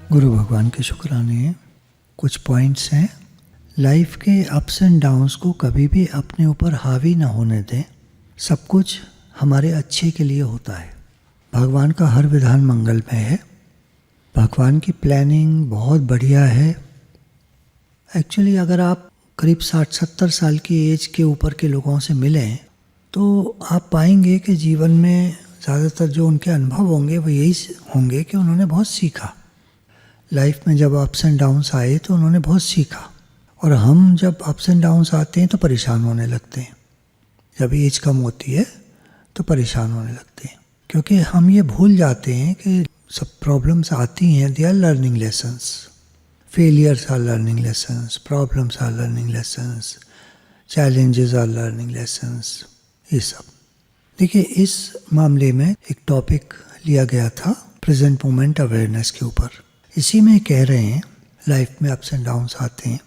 गुरु भगवान के शुक्राने कुछ पॉइंट्स हैं। लाइफ के अप्स एंड डाउन्स को कभी भी अपने ऊपर हावी ना होने दें। सब कुछ हमारे अच्छे के लिए होता है। भगवान का हर विधान मंगलमय है। भगवान की प्लानिंग बहुत बढ़िया है। एक्चुअली अगर आप करीब 60-70 साल की एज के ऊपर के लोगों से मिलें तो आप पाएंगे कि जीवन में ज़्यादातर जो उनके अनुभव होंगे वो यही होंगे कि उन्होंने बहुत सीखा। लाइफ में जब अप्स एंड डाउन्स आए तो उन्होंने बहुत सीखा, और हम जब अप्स एंड डाउन्स आते हैं तो परेशान होने लगते हैं। जब एज कम होती है तो परेशान होने लगते हैं, क्योंकि हम ये भूल जाते हैं कि सब प्रॉब्लम्स आती हैं, they are learning lessons. Failures are learning lessons, problems are learning lessons, challenges are learning lessons, ये सब। देखिए, इस मामले में एक टॉपिक लिया गया था प्रेजेंट मोमेंट अवेयरनेस के ऊपर। इसी में कह रहे हैं लाइफ में अप्स एंड डाउन्स आते हैं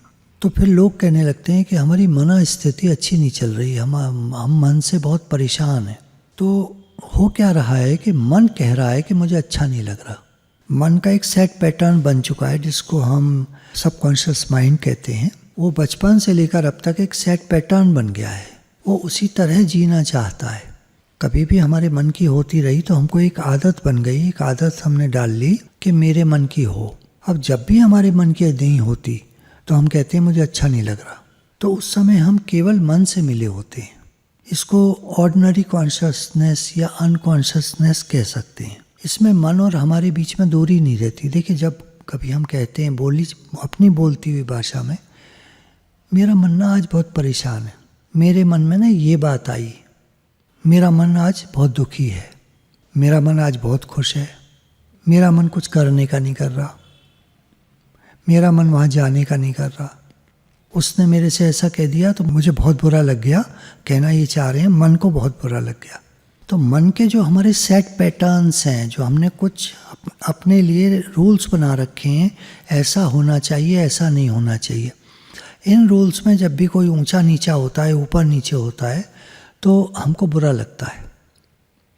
तो फिर लोग कहने लगते हैं कि हमारी मन स्थिति अच्छी नहीं चल रही, हम मन से बहुत परेशान हैं। तो हो क्या रहा है कि मन कह रहा है कि मुझे अच्छा नहीं लग रहा। मन का एक सेट पैटर्न बन चुका है जिसको हम सबकॉन्शियस माइंड कहते हैं। वो बचपन से लेकर अब तक एक सेट पैटर्न बन गया है। वो उसी तरह जीना चाहता है। कभी भी हमारे मन की होती रही तो हमको एक आदत बन गई, एक आदत हमने डाल ली कि मेरे मन की हो। अब जब भी हमारे मन की नहीं होती तो हम कहते हैं मुझे अच्छा नहीं लग रहा। तो उस समय हम केवल मन से मिले होते हैं। इसको ऑर्डिनरी कॉन्शियसनेस या अनकॉन्शियसनेस कह सकते हैं। इसमें मन और हमारे बीच में दूरी नहीं रहती। देखिए, जब कभी हम कहते हैं अपनी बोलती हुई भाषा में, मेरा मन ना आज बहुत परेशान है, मेरे मन में ना ये बात आई, मेरा मन आज बहुत दुखी है, मेरा मन आज बहुत खुश है, मेरा मन कुछ करने का नहीं कर रहा, मेरा मन वहाँ जाने का नहीं कर रहा, उसने मेरे से ऐसा कह दिया तो मुझे बहुत बुरा लग गया। कहना ये चाह रहे हैं मन को बहुत बुरा लग गया। तो मन के जो हमारे सेट पैटर्न्स हैं, जो हमने कुछ अपने लिए रूल्स बना रखे हैं, ऐसा होना चाहिए, ऐसा नहीं होना चाहिए। इन रूल्स में जब भी कोई ऊंचा नीचा होता है, ऊपर नीचे होता है, तो हमको बुरा लगता है,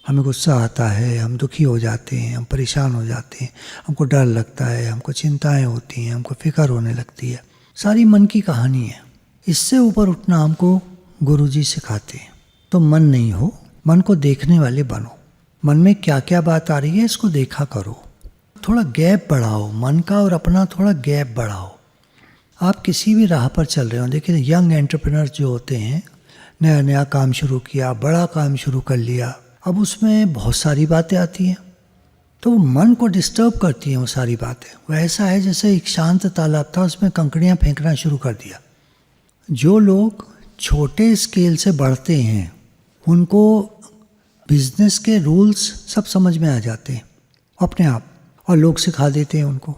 हमें गुस्सा आता है, हम दुखी हो जाते हैं, हम परेशान हो जाते हैं, हमको डर लगता है, हमको चिंताएं होती हैं, हमको फिक्र होने लगती है। सारी मन की कहानी है। इससे ऊपर उठना हमको गुरुजी सिखाते हैं। तो मन नहीं हो, मन को देखने वाले बनो। मन में क्या क्या बात आ रही है इसको देखा करो। थोड़ा गैप बढ़ाओ, मन का और अपना थोड़ा गैप बढ़ाओ। आप किसी भी राह पर चल रहे हो, देखिए यंग एंटरप्रेन्योर जो होते हैं, नया नया काम शुरू किया, बड़ा काम शुरू कर लिया, अब उसमें बहुत सारी बातें आती हैं तो मन को डिस्टर्ब करती हैं वो सारी बातें। वो ऐसा है जैसे एक शांत तालाब था, उसमें कंकड़ियाँ फेंकना शुरू कर दिया। जो लोग छोटे स्केल से बढ़ते हैं उनको बिजनेस के रूल्स सब समझ में आ जाते हैं अपने आप, और लोग सिखा देते हैं उनको।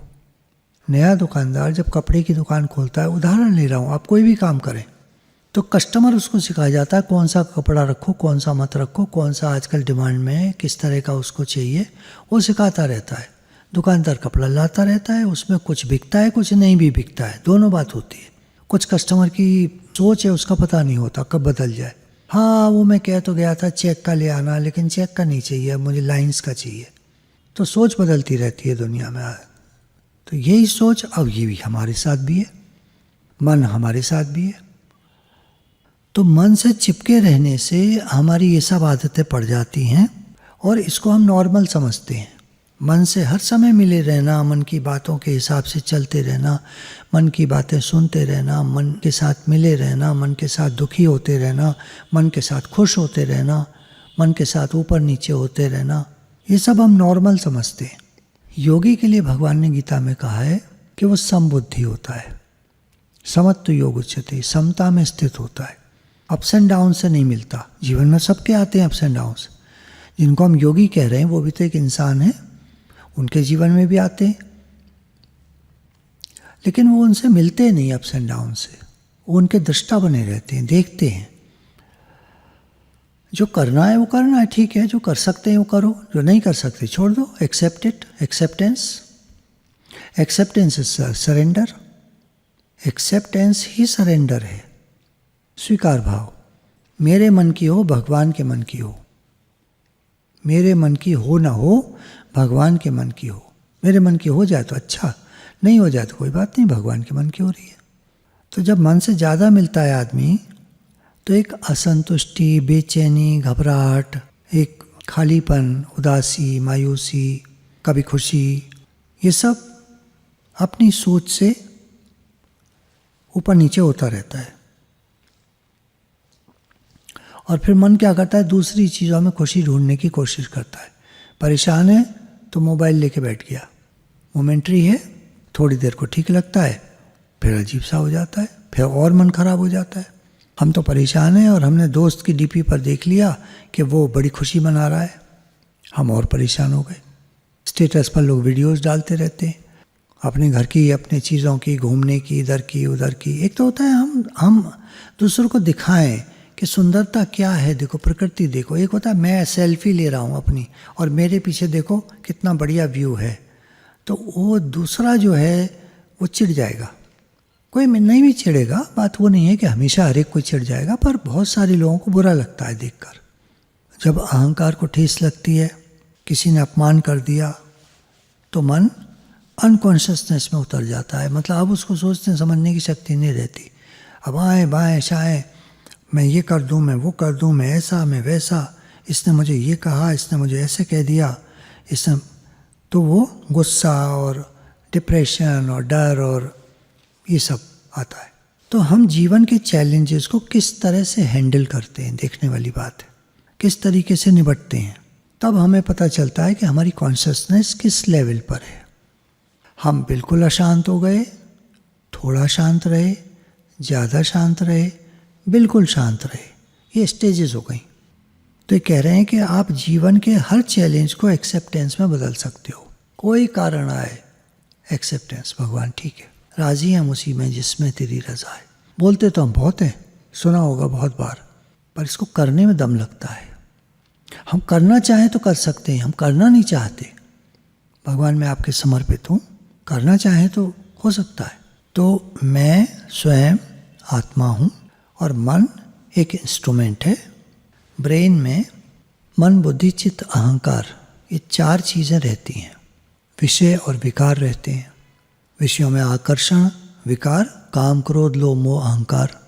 नया दुकानदार जब कपड़े की दुकान खोलता है, उदाहरण ले रहा हूँ, आप कोई भी काम करें तो कस्टमर उसको सिखाया जाता है कौन सा कपड़ा रखो, कौन सा मत रखो, कौन सा आजकल डिमांड में है, किस तरह का उसको चाहिए, वो सिखाता रहता है। दुकानदार कपड़ा लाता रहता है, उसमें कुछ बिकता है, कुछ नहीं भी बिकता है, दोनों बात होती है। कुछ कस्टमर की सोच है, उसका पता नहीं होता कब बदल जाए। हाँ, वो मैं कह तो गया था चेक का ले आना, लेकिन चेक का नहीं चाहिए, मुझे लाइन्स का चाहिए। तो सोच बदलती रहती है दुनिया में। तो यही सोच अब ये भी हमारे साथ भी है, मन हमारे साथ भी है। तो मन से चिपके रहने से हमारी ये सब आदतें पड़ जाती हैं और इसको हम नॉर्मल समझते हैं। मन से हर समय मिले रहना, मन की बातों के हिसाब से चलते रहना, मन की बातें सुनते रहना, मन के साथ मिले रहना, मन के साथ दुखी होते रहना, मन के साथ खुश होते रहना, मन के साथ ऊपर नीचे होते रहना, ये सब हम नॉर्मल समझते हैं। योगी के लिए भगवान ने गीता में कहा है कि वो समबुद्धि होता है, समत्व योग उच्यते, समता में स्थित होता है। अप्स एंड डाउन से नहीं मिलता। जीवन में सबके आते हैं अप्स एंड डाउन्स। जिनको हम योगी कह रहे हैं वो भी तो एक इंसान है, उनके जीवन में भी आते हैं, लेकिन वो उनसे मिलते नहीं अप्स एंड डाउन से। वो उनके दृष्टा बने रहते हैं, देखते हैं। जो करना है वो करना है, ठीक है, जो कर सकते हैं वो करो, जो नहीं कर सकते छोड़ दो। Accept it, acceptance is surrender. Acceptance ही सरेंडर है, स्वीकार भाव। मेरे मन की हो, भगवान के मन की हो, मेरे मन की हो ना हो, भगवान के मन की हो। मेरे मन की हो जाए तो अच्छा, नहीं हो जाए तो कोई बात नहीं, भगवान के मन की हो रही है। तो जब मन से ज़्यादा मिलता है आदमी, तो एक असंतुष्टि, बेचैनी, घबराहट, एक खालीपन, उदासी, मायूसी, कभी खुशी, ये सब अपनी सोच से ऊपर नीचे होता रहता है। और फिर मन क्या करता है, दूसरी चीज़ों में खुशी ढूंढने की कोशिश करता है। परेशान है तो मोबाइल लेके बैठ गया, मोमेंट्री है, थोड़ी देर को ठीक लगता है, फिर अजीब सा हो जाता है, फिर और मन खराब हो जाता है। हम तो परेशान हैं और हमने दोस्त की डीपी पर देख लिया कि वो बड़ी खुशी मना रहा है, हम और परेशान हो गए। स्टेटस पर लोग वीडियोस डालते रहते हैं अपने घर की, अपने चीज़ों की, घूमने की, इधर की उधर की। एक तो होता है हम दूसरों को दिखाएं कि सुंदरता क्या है, देखो प्रकृति देखो। एक होता है मैं सेल्फी ले रहा हूँ अपनी और मेरे पीछे देखो कितना बढ़िया व्यू है, तो वो दूसरा जो है वो चिढ़ जाएगा। कोई नहीं भी चिढ़ेगा, बात वो नहीं है कि हमेशा हर एक कोई चिढ़ जाएगा, पर बहुत सारे लोगों को बुरा लगता है देखकर। जब अहंकार को ठेस लगती है, किसी ने अपमान कर दिया, तो मन अनकॉन्शियसनेस में उतर जाता है। मतलब अब उसको सोचने समझने की शक्ति नहीं रहती। अब आए बाएँ शाएँ, मैं ये कर दूँ, मैं वो कर दूँ, मैं ऐसा मैं वैसा, इसने मुझे ये कहा, इसने मुझे ऐसे कह दिया, इसने, तो वो गुस्सा और डिप्रेशन और डर और ये सब आता है। तो हम जीवन के चैलेंजेस को किस तरह से हैंडल करते हैं, देखने वाली बात है। किस तरीके से निपटते हैं, तब हमें पता चलता है कि हमारी कॉन्शियसनेस किस लेवल पर है। हम बिल्कुल अशांत हो गए, थोड़ा शांत रहे, ज़्यादा शांत रहे, बिल्कुल शांत रहे, ये स्टेजेस हो गई। तो ये कह रहे हैं कि आप जीवन के हर चैलेंज को एक्सेप्टेंस में बदल सकते हो। कोई कारण आए, एक्सेप्टेंस, भगवान ठीक है, राजी हम उसी में जिसमें तेरी रजा है। बोलते तो हम बहुत हैं, सुना होगा बहुत बार, पर इसको करने में दम लगता है। हम करना चाहें तो कर सकते हैं, हम करना नहीं चाहते। भगवान मैं आपके समर्पित हूँ, करना चाहें तो हो सकता है। तो मैं स्वयं आत्मा हूँ और मन एक इंस्ट्रूमेंट है। ब्रेन में मन, बुद्धि, चित्त, अहंकार, ये चार चीज़ें रहती हैं। विषय और विकार रहते हैं। विषयों में आकर्षण, विकार, काम, क्रोध, लोभ, मोह, अहंकार,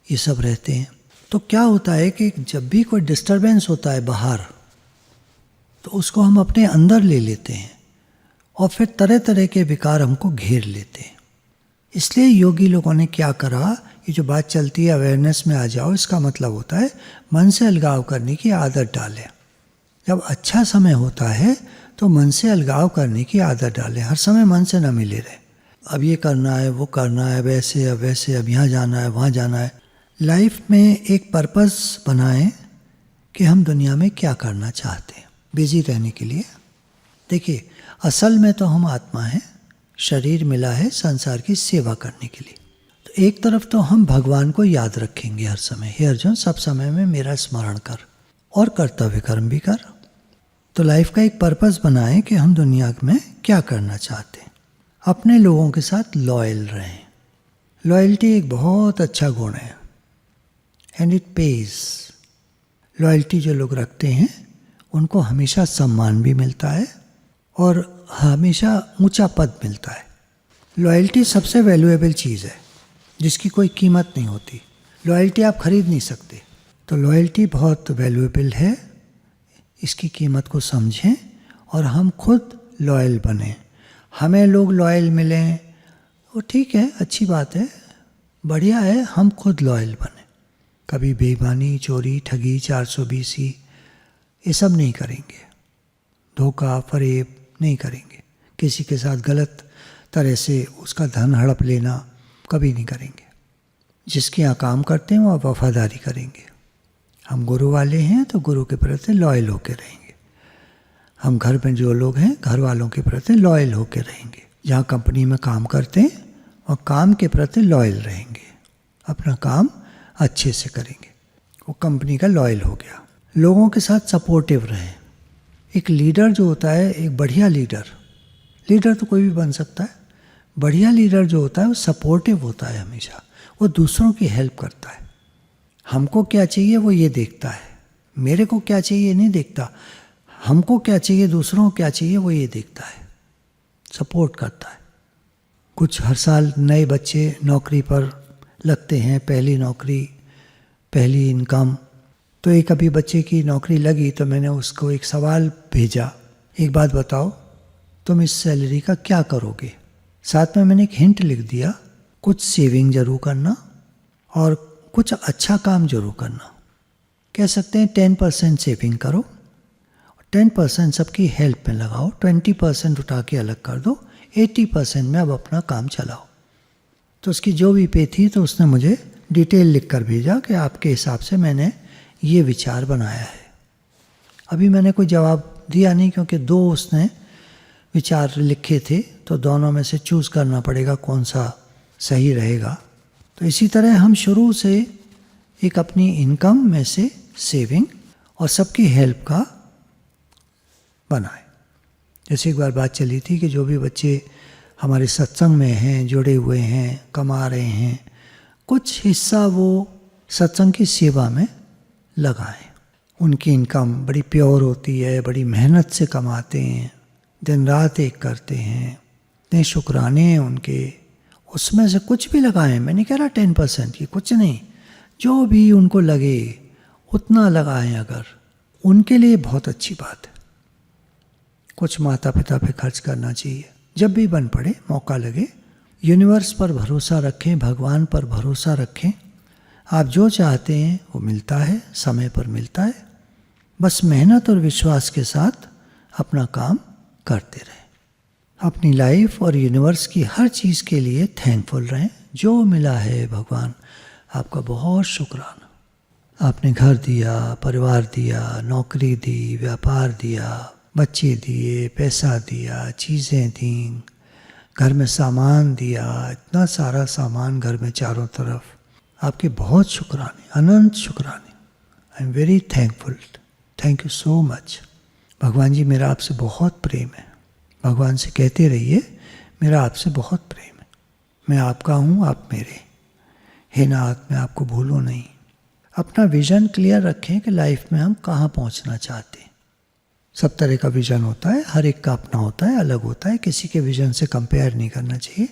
ये सब रहते हैं। तो क्या होता है कि जब भी कोई डिस्टरबेंस होता है बाहर, तो उसको हम अपने अंदर ले लेते हैं और फिर तरह तरह के विकार हमको घेर लेते हैं। इसलिए योगी लोगों ने क्या करा, ये जो बात चलती है अवेयरनेस में आ जाओ, इसका मतलब होता है मन से अलगाव करने की आदत डालें। जब अच्छा समय होता है तो मन से अलगाव करने की आदत डालें। हर समय मन से न मिले रहे, अब ये करना है, वो करना है, वैसे अब वैसे, अब यहाँ जाना है, वहाँ जाना है। लाइफ में एक पर्पस बनाएं कि हम दुनिया में क्या करना चाहते हैं, बिजी रहने के लिए। देखिए, असल में तो हम आत्मा हैं, शरीर मिला है संसार की सेवा करने के लिए। तो एक तरफ तो हम भगवान को याद रखेंगे हर समय, हे अर्जुन सब समय में मेरा स्मरण कर और कर्तव्य कर्म भी कर। तो लाइफ का एक पर्पस बनाएं कि हम दुनिया में क्या करना चाहते हैं। अपने लोगों के साथ लॉयल रहें। लॉयल्टी एक बहुत अच्छा गुण है एंड इट पेज। लॉयल्टी जो लोग रखते हैं उनको हमेशा सम्मान भी मिलता है और हमेशा ऊंचा पद मिलता है। लॉयल्टी सबसे वैल्यूएबल चीज़ है जिसकी कोई कीमत नहीं होती। लॉयल्टी आप खरीद नहीं सकते, तो लॉयल्टी बहुत वैल्यूएबल है। इसकी कीमत को समझें और हम खुद लॉयल बने। हमें लोग लॉयल मिलें वो ठीक है, अच्छी बात है, बढ़िया है, हम खुद लॉयल बने। कभी बेईमानी, चोरी, ठगी, 420 ये सब नहीं करेंगे। धोखा, फरेब नहीं करेंगे। किसी के साथ गलत तरह से उसका धन हड़प लेना कभी नहीं करेंगे। जिसके यहाँ काम करते हैं वो वफादारी करेंगे। हम गुरु वाले हैं तो गुरु के प्रति लॉयल होकर रहेंगे। हम घर में जो लोग हैं घर वालों के प्रति लॉयल होकर रहेंगे। जहाँ कंपनी में काम करते हैं और काम के प्रति लॉयल रहेंगे, अपना काम अच्छे से करेंगे, वो कंपनी का लॉयल हो गया। लोगों के साथ सपोर्टिव रहें। एक लीडर जो होता है, एक बढ़िया लीडर तो कोई भी बन सकता है। बढ़िया लीडर जो होता है वो सपोर्टिव होता है हमेशा, वो दूसरों की हेल्प करता है। हमको क्या चाहिए वो ये देखता है, मेरे को क्या चाहिए नहीं देखता। हमको क्या चाहिए, दूसरों को क्या चाहिए वो ये देखता है। सपोर्ट करता है। कुछ हर साल नए बच्चे नौकरी पर लगते हैं, पहली नौकरी, पहली इनकम। तो एक अभी बच्चे की नौकरी लगी तो मैंने उसको एक सवाल भेजा, एक बात बताओ तुम इस सैलरी का क्या करोगे। साथ में मैंने एक हिंट लिख दिया, कुछ सेविंग जरूर करना और कुछ अच्छा काम जरूर करना। कह सकते हैं 10% सेविंग करो, 10% सबकी हेल्प में लगाओ, 20% उठा के अलग कर दो, 80% में अब अपना काम चलाओ। तो उसकी जो भी पे थी तो उसने मुझे डिटेल लिख कर भेजा कि आपके हिसाब से मैंने ये विचार बनाया है। अभी मैंने कोई जवाब दिया नहीं क्योंकि 2 उसने विचार लिखे थे, तो दोनों में से चूज़ करना पड़ेगा कौन सा सही रहेगा। तो इसी तरह हम शुरू से एक अपनी इनकम में से सेविंग और सबकी हेल्प का बनाए। जैसे एक बार बात चली थी कि जो भी बच्चे हमारे सत्संग में हैं, जुड़े हुए हैं, कमा रहे हैं, कुछ हिस्सा वो सत्संग की सेवा में लगाएं। उनकी इनकम बड़ी प्योर होती है, बड़ी मेहनत से कमाते हैं, दिन रात एक करते हैं, इतने शुक्राने हैं उनके, उसमें से कुछ भी लगाएं। मैं नहीं कह रहा 10%, ये कुछ नहीं, जो भी उनको लगे उतना लगाएं। अगर उनके लिए बहुत अच्छी बात है। कुछ माता पिता पे खर्च करना चाहिए जब भी बन पड़े, मौका लगे। यूनिवर्स पर भरोसा रखें, भगवान पर भरोसा रखें। आप जो चाहते हैं वो मिलता है, समय पर मिलता है। बस मेहनत और विश्वास के साथ अपना काम करते रहें। अपनी लाइफ और यूनिवर्स की हर चीज़ के लिए थैंकफुल रहें। जो मिला है भगवान आपका बहुत शुक्राना। आपने घर दिया, परिवार दिया, नौकरी दी, व्यापार दिया, बच्चे दिए, पैसा दिया, चीज़ें दी, घर में सामान दिया, इतना सारा सामान घर में चारों तरफ। आपके बहुत शुक्राने, अनंत शुक्राने। I am very thankful, thank you so much. भगवान जी मेरा आपसे बहुत प्रेम है। भगवान से कहते रहिए मेरा आपसे बहुत प्रेम है, मैं आपका हूँ, आप मेरे। हे नाथ मैं आपको भूलूँ नहीं। अपना विज़न क्लियर रखें कि लाइफ में हम कहाँ पहुँचना चाहते हैं। सब तरह का विज़न होता है, हर एक का अपना होता है, अलग होता है। किसी के विज़न से कंपेयर नहीं करना चाहिए।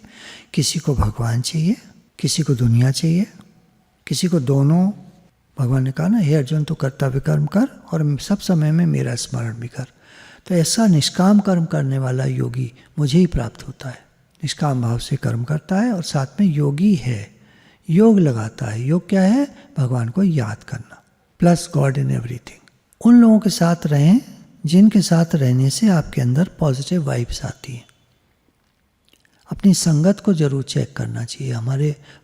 किसी को भगवान चाहिए, किसी को दुनिया चाहिए, किसी को दोनों। भगवान ने कहा ना, हे अर्जुन तू कर्तव्य कर्म कर और सब समय में मेरा स्मरण भी कर। तो ऐसा निष्काम कर्म करने वाला योगी मुझे ही प्राप्त होता है। निष्काम भाव से कर्म करता है और साथ में योगी है, योग लगाता है। योग क्या है? भगवान को याद करना, प्लस गॉड इन एवरीथिंग। उन लोगों के साथ रहें जिनके साथ रहने से आपके अंदर पॉजिटिव वाइब्स आती हैं। अपनी संगत को जरूर चेक करना चाहिए,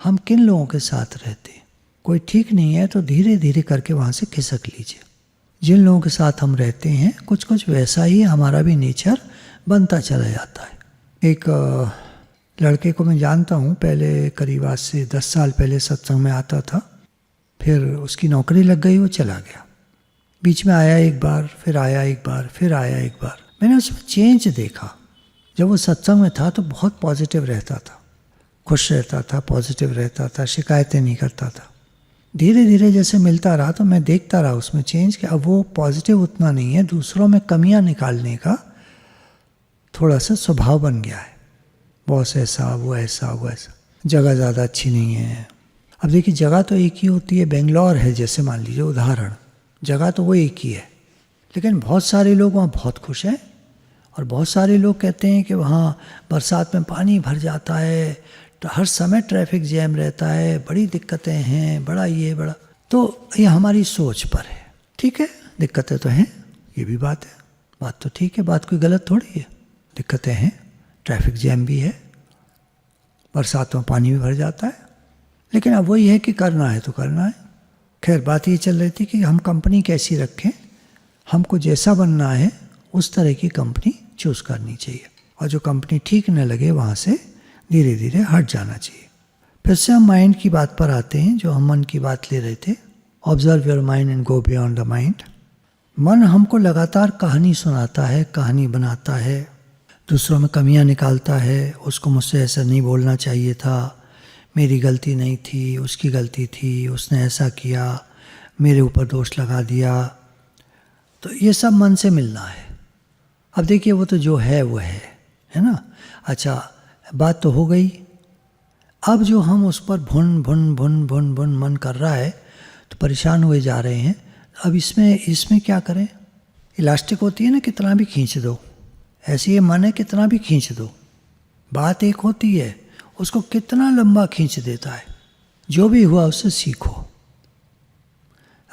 हम किन लोगों के साथ रहते हैं। कोई ठीक नहीं है तो धीरे धीरे करके वहाँ से खिसक लीजिए। जिन लोगों के साथ हम रहते हैं कुछ कुछ वैसा ही हमारा भी नेचर बनता चला जाता है। एक लड़के को मैं जानता हूँ, पहले करीब आज से 10 साल पहले सत्संग में आता था, फिर उसकी नौकरी लग गई, वो चला गया। बीच में आया एक बार, फिर आया एक बार, फिर आया एक बार। मैंने उसमें चेंज देखा। जब वो सत्संग में था तो बहुत पॉजिटिव रहता था, खुश रहता था, पॉजिटिव रहता था, शिकायतें नहीं करता था। धीरे धीरे जैसे मिलता रहा तो मैं देखता रहा उसमें चेंज कि अब वो पॉजिटिव उतना नहीं है, दूसरों में कमियां निकालने का थोड़ा सा स्वभाव बन गया है। बॉस ऐसा, वो ऐसा, वो ऐसा, जगह ज़्यादा अच्छी नहीं है। अब देखिए जगह तो एक ही होती है, बेंगलोर है जैसे मान लीजिए उदाहरण, जगह तो वो एक ही है, लेकिन बहुत सारे लोग वहाँ बहुत खुश हैं और बहुत सारे लोग कहते हैं कि वहाँ बरसात में पानी भर जाता है, तो हर समय ट्रैफिक जैम रहता है, बड़ी दिक्कतें हैं, बड़ा ये बड़ा। तो ये हमारी सोच पर है। ठीक है, दिक्कतें तो हैं, ये भी बात है, बात तो ठीक है, बात कोई गलत थोड़ी है। दिक्कतें हैं, ट्रैफिक जैम भी है, बरसातों में पानी भी भर जाता है, लेकिन अब वही है कि करना है तो करना है। खैर बात ये चल रही थी कि हम कंपनी कैसी रखें, हमको जैसा बनना है उस तरह की कंपनी चूज़ करनी चाहिए, और जो कंपनी ठीक न लगे वहाँ से धीरे धीरे हट जाना चाहिए। फिर से हम माइंड की बात पर आते हैं, जो हम मन की बात ले रहे थे। Observe your mind and go beyond the mind. मन हमको लगातार कहानी सुनाता है, कहानी बनाता है, दूसरों में कमियां निकालता है। उसको मुझसे ऐसा नहीं बोलना चाहिए था, मेरी गलती नहीं थी, उसकी गलती थी, उसने ऐसा किया, मेरे ऊपर दोष लगा दिया। तो ये सब मन से मिलना है। अब देखिए वो तो जो है वो है है ना। अच्छा, बात तो हो गई। अब जो हम उस पर भुन भुन भुन भुन भुन मन कर रहा है तो परेशान हुए जा रहे हैं। अब इसमें क्या करें? इलास्टिक होती है ना, कितना भी खींच दो, ऐसे ये मन है कितना भी खींच दो, बात एक होती है, उसको कितना लंबा खींच देता है। जो भी हुआ उससे सीखो।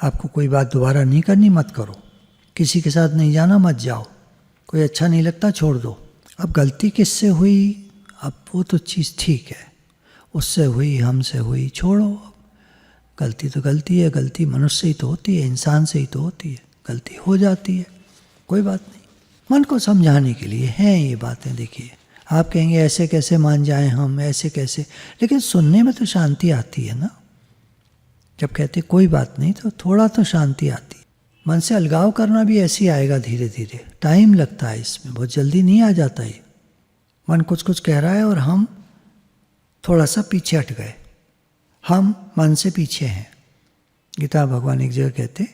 आपको कोई बात दोबारा नहीं करनी, मत करो। किसी के साथ नहीं जाना, मत जाओ। कोई अच्छा नहीं लगता, छोड़ दो। अब गलती किससे हुई? अब वो तो चीज़ ठीक है, उससे हुई, हमसे हुई, छोड़ो। गलती तो गलती है, गलती मनुष्य ही तो होती है, इंसान से ही तो होती है, गलती हो जाती है, कोई बात नहीं। मन को समझाने के लिए हैं ये बातें। देखिए, आप कहेंगे ऐसे कैसे मान जाएं हम, ऐसे कैसे, लेकिन सुनने में तो शांति आती है ना। जब कहते कोई बात नहीं तो थोड़ा तो शांति आती है। मन से अलगाव करना भी ऐसे ही आएगा, धीरे धीरे, टाइम लगता है इसमें, बहुत जल्दी नहीं आ जाता ये। मन कुछ कुछ कह रहा है और हम थोड़ा सा पीछे हट गए, हम मन से पीछे हैं। गीता भगवान एक जगह कहते,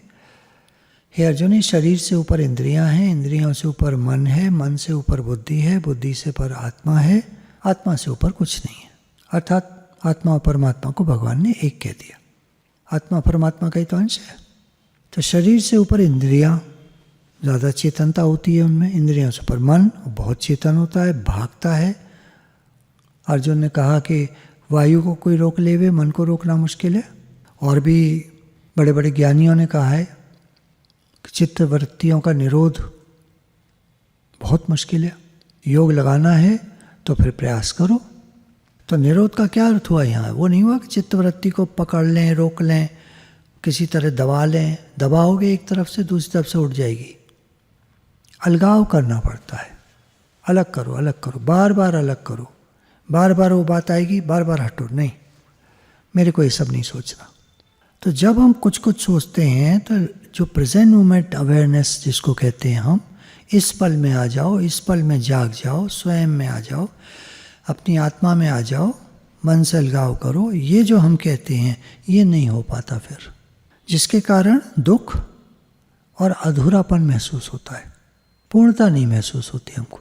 हे अर्जुन, इस शरीर से ऊपर इंद्रियां हैं, इंद्रियों से ऊपर मन है, मन से ऊपर बुद्धि है, बुद्धि से ऊपर आत्मा है, आत्मा से ऊपर कुछ नहीं है। अर्थात आत्मा और परमात्मा को भगवान ने एक कह दिया। आत्मा परमात्मा का ही तो अंश है। तो शरीर से ऊपर इंद्रियां, ज़्यादा चेतनता होती है उनमें। इंद्रियों से ऊपर मन, बहुत चेतन होता है, भागता है। अर्जुन ने कहा कि वायु को कोई रोक ले वे, मन को रोकना मुश्किल है। और भी बड़े बड़े ज्ञानियों ने कहा है कि चित्त वृत्तियों का निरोध बहुत मुश्किल है। योग लगाना है तो फिर प्रयास करो। तो निरोध का क्या अर्थ हुआ यहाँ? वो नहीं हुआ कि चित्तवृत्ति को पकड़ लें, रोक लें, किसी तरह दबा लें। दबाओगे एक तरफ से, दूसरी तरफ से उठ जाएगी। अलगाव करना पड़ता है। अलग करो, अलग करो, बार बार अलग करो। बार बार वो बात आएगी, बार बार हटो, नहीं, मेरे को ये सब नहीं सोचना। तो जब हम कुछ कुछ सोचते हैं तो जो प्रेजेंट मोमेंट अवेयरनेस जिसको कहते हैं हम, इस पल में आ जाओ, इस पल में जाग जाओ, स्वयं में आ जाओ, अपनी आत्मा में आ जाओ, मन से अलगाव करो। ये जो हम कहते हैं ये नहीं हो पाता फिर, जिसके कारण दुख और अधूरापन महसूस होता है, पूर्णता नहीं महसूस होती हमको।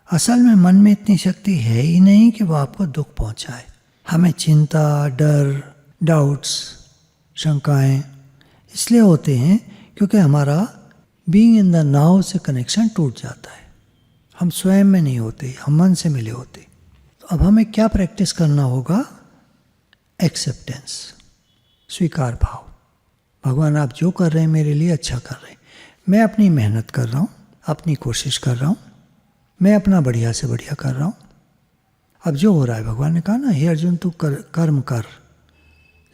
असल में मन में इतनी शक्ति है ही नहीं कि वो आपको दुख पहुंचाए। हमें चिंता, डर, डाउट्स, शंकाएं इसलिए होते हैं क्योंकि हमारा बीइंग इन द नाउ से कनेक्शन टूट जाता है। हम स्वयं में नहीं होते, हम मन से मिले होते। तो अब हमें क्या प्रैक्टिस करना होगा? एक्सेप्टेंस, स्वीकार भाव। भगवान आप जो कर रहे हैं मेरे लिए अच्छा कर रहे हैं। मैं अपनी मेहनत कर रहा हूँ, अपनी कोशिश कर रहा हूँ, मैं अपना बढ़िया से बढ़िया कर रहा हूँ। अब जो हो रहा है, भगवान ने कहा ना, हे अर्जुन तू कर्म कर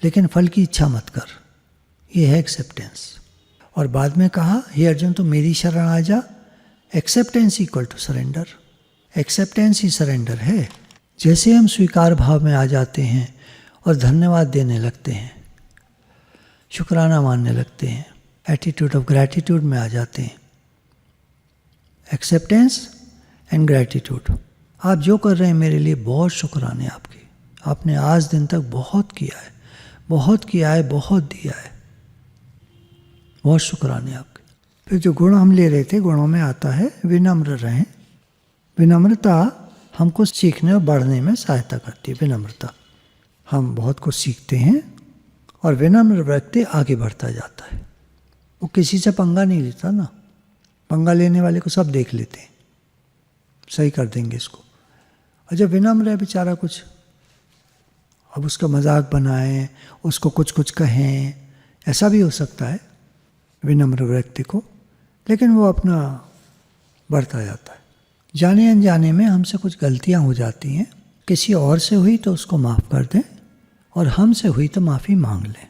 लेकिन फल की इच्छा मत कर। ये है एक्सेप्टेंस। और बाद में कहा, हे अर्जुन तू मेरी शरण आ जा। Acceptance equal to surrender. Acceptance ही सरेंडर है। जैसे हम स्वीकार भाव में आ जाते हैं और धन्यवाद देने लगते हैं, शुक्राना मानने लगते हैं, एटीट्यूड ऑफ ग्रैटिट्यूड में आ जाते हैं। Acceptance and gratitude. आप जो कर रहे हैं मेरे लिए बहुत शुक्राने आपके। आपने आज दिन तक बहुत किया है, बहुत किया है, बहुत दिया है, बहुत शुक्राने आपके। फिर जो गुण हम ले रहे थे, गुणों में आता है विनम्र रहें। विनम्रता हमको सीखने और बढ़ने में सहायता करती है। विनम्रता, हम बहुत कुछ सीखते हैं और विनम्र व्यक्ति आगे बढ़ता जाता है। वो किसी से पंगा नहीं लेता ना। पंगा लेने वाले को सब देख लेते हैं, सही कर देंगे इसको। और जब विनम्र है बेचारा, कुछ अब उसका मजाक बनाएं, उसको कुछ कुछ कहें, ऐसा भी हो सकता है विनम्र व्यक्ति को, लेकिन वो अपना बढ़ता जाता है। जाने अनजाने में हमसे कुछ गलतियां हो जाती हैं। किसी और से हुई तो उसको माफ़ कर दें, और हमसे हुई तो माफ़ी मांग लें।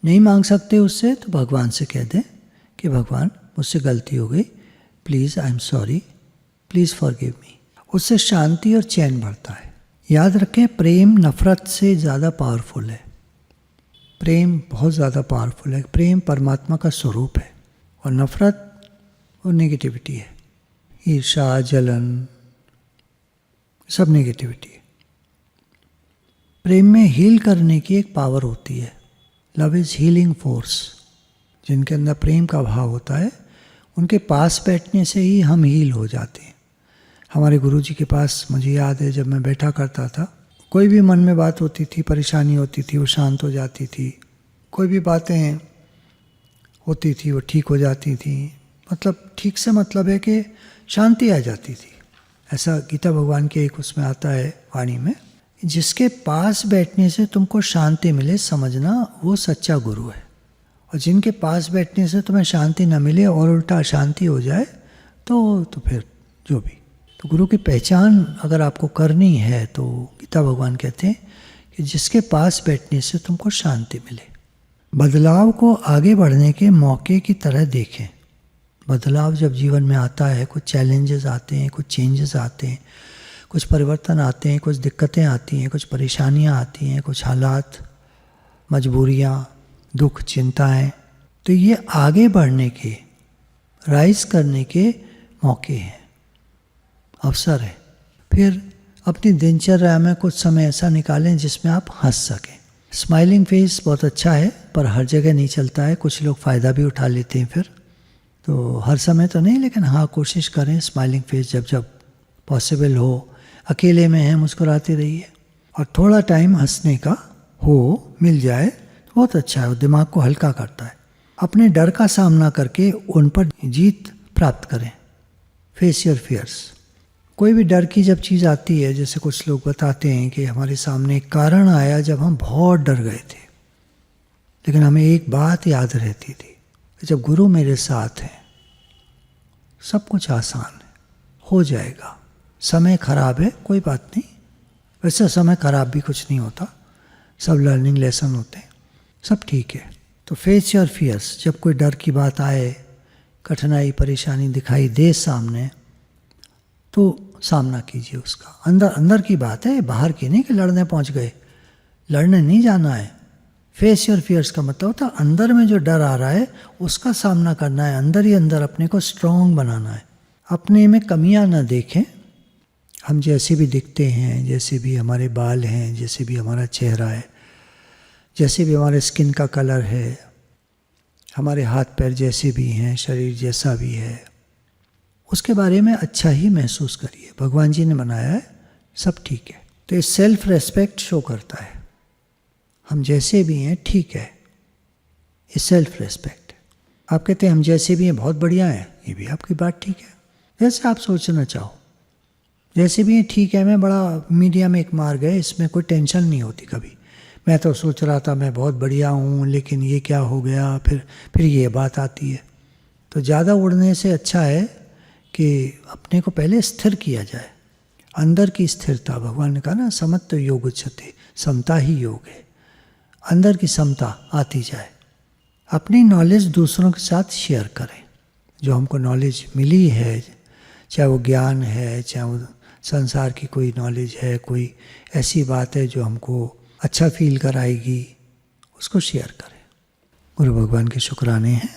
नहीं मांग सकते उससे तो भगवान से कह दें कि भगवान मुझसे गलती हो गई, please I am sorry, please forgive me. उससे शांति और चैन बढ़ता है। याद रखें, प्रेम नफरत से ज़्यादा पावरफुल है। प्रेम बहुत ज़्यादा पावरफुल है। प्रेम परमात्मा का स्वरूप है और नफरत वो नेगेटिविटी है। ईर्ष्या, जलन, सब नेगेटिविटी है। प्रेम में हील करने की एक पावर होती है। Love is healing force. जिनके अंदर प्रेम का भाव होता है, उनके पास बैठने से ही हम हील हो जाते हैं। हमारे गुरुजी के पास मुझे याद है जब मैं बैठा करता था, कोई भी मन में बात होती थी, परेशानी होती थी, वो शांत हो जाती थी। कोई भी बातें होती थी वो ठीक हो जाती थी। मतलब ठीक से मतलब है कि शांति आ जाती थी। ऐसा गीता भगवान के एक उसमें आता है वाणी में, जिसके पास बैठने से तुमको शांति मिले समझना वो सच्चा गुरु है, और जिनके पास बैठने से तुम्हें शांति न मिले और उल्टा अशांति हो जाए तो फिर जो भी। तो गुरु की पहचान अगर आपको करनी है तो गीता भगवान कहते हैं कि जिसके पास बैठने से तुमको शांति मिले। बदलाव को आगे बढ़ने के मौके की तरह देखें। बदलाव जब जीवन में आता है, कुछ चैलेंजेस आते हैं, कुछ चेंजेस आते हैं, कुछ परिवर्तन आते हैं, कुछ दिक्कतें आती हैं, कुछ परेशानियां आती हैं, कुछ हालात, मजबूरियां, दुख, चिंताएं, तो ये आगे बढ़ने के, राइज करने के मौके हैं, अवसर है। फिर अपनी दिनचर्या में कुछ समय ऐसा निकालें जिसमें आप हंस सकें। स्माइलिंग फेस बहुत अच्छा है पर हर जगह नहीं चलता है, कुछ लोग फ़ायदा भी उठा लेते हैं फिर, तो हर समय तो नहीं, लेकिन हाँ कोशिश करें स्माइलिंग फेस जब जब पॉसिबल हो। अकेले में हैं मुस्कुराते रहिए, और थोड़ा टाइम हंसने का हो मिल जाए तो बहुत अच्छा है, वो दिमाग को हल्का करता है। अपने डर का सामना करके उन पर जीत प्राप्त करें। Face your fears. कोई भी डर की जब चीज़ आती है, जैसे कुछ लोग बताते हैं कि हमारे सामने एक कारण आया जब हम बहुत डर गए थे, लेकिन हमें एक बात याद रहती थी कि जब गुरु मेरे साथ हैं सब कुछ आसान है, हो जाएगा। समय खराब है कोई बात नहीं, वैसे समय खराब भी कुछ नहीं होता, सब लर्निंग लेसन होते हैं, सब ठीक है। तो फेस योर फियर्स। जब कोई डर की बात आए, कठिनाई परेशानी दिखाई दे सामने, तो सामना कीजिए उसका। अंदर अंदर की बात है, बाहर की नहीं कि लड़ने पहुंच गए, लड़ने नहीं जाना है। फेस योर फियर्स का मतलब होता है अंदर में जो डर आ रहा है उसका सामना करना है, अंदर ही अंदर अपने को स्ट्रांग बनाना है। अपने में कमियां ना देखें। हम जैसे भी दिखते हैं, जैसे भी हमारे बाल हैं, जैसे भी हमारा चेहरा है, जैसे भी हमारे स्किन का कलर है, हमारे हाथ पैर जैसे भी हैं, शरीर जैसा भी है, उसके बारे में अच्छा ही महसूस करिए। भगवान जी ने बनाया है, सब ठीक है। तो ये सेल्फ रेस्पेक्ट शो करता है, हम जैसे भी हैं ठीक है, ये सेल्फ रेस्पेक्ट। आप कहते हैं हम जैसे भी हैं बहुत बढ़िया हैं, ये भी आपकी बात ठीक है, जैसे आप सोचना चाहो, जैसे भी हैं ठीक है। मैं बड़ा मीडिया में एक मार गए, इसमें कोई टेंशन नहीं होती कभी। मैं तो सोच रहा था मैं बहुत बढ़िया हूँ, लेकिन ये क्या हो गया, फिर ये बात आती है। तो ज़्यादा उड़ने से अच्छा है कि अपने को पहले स्थिर किया जाए, अंदर की स्थिरता। भगवान ने कहा ना समत्व योग उच्यते, समता ही योग है, अंदर की समता आती जाए। अपनी नॉलेज दूसरों के साथ शेयर करें। जो हमको नॉलेज मिली है, चाहे वो ज्ञान है, चाहे वो संसार की कोई नॉलेज है, कोई ऐसी बात है जो हमको अच्छा फील कराएगी, उसको शेयर करें। गुरु भगवान के शुक्राने हैं।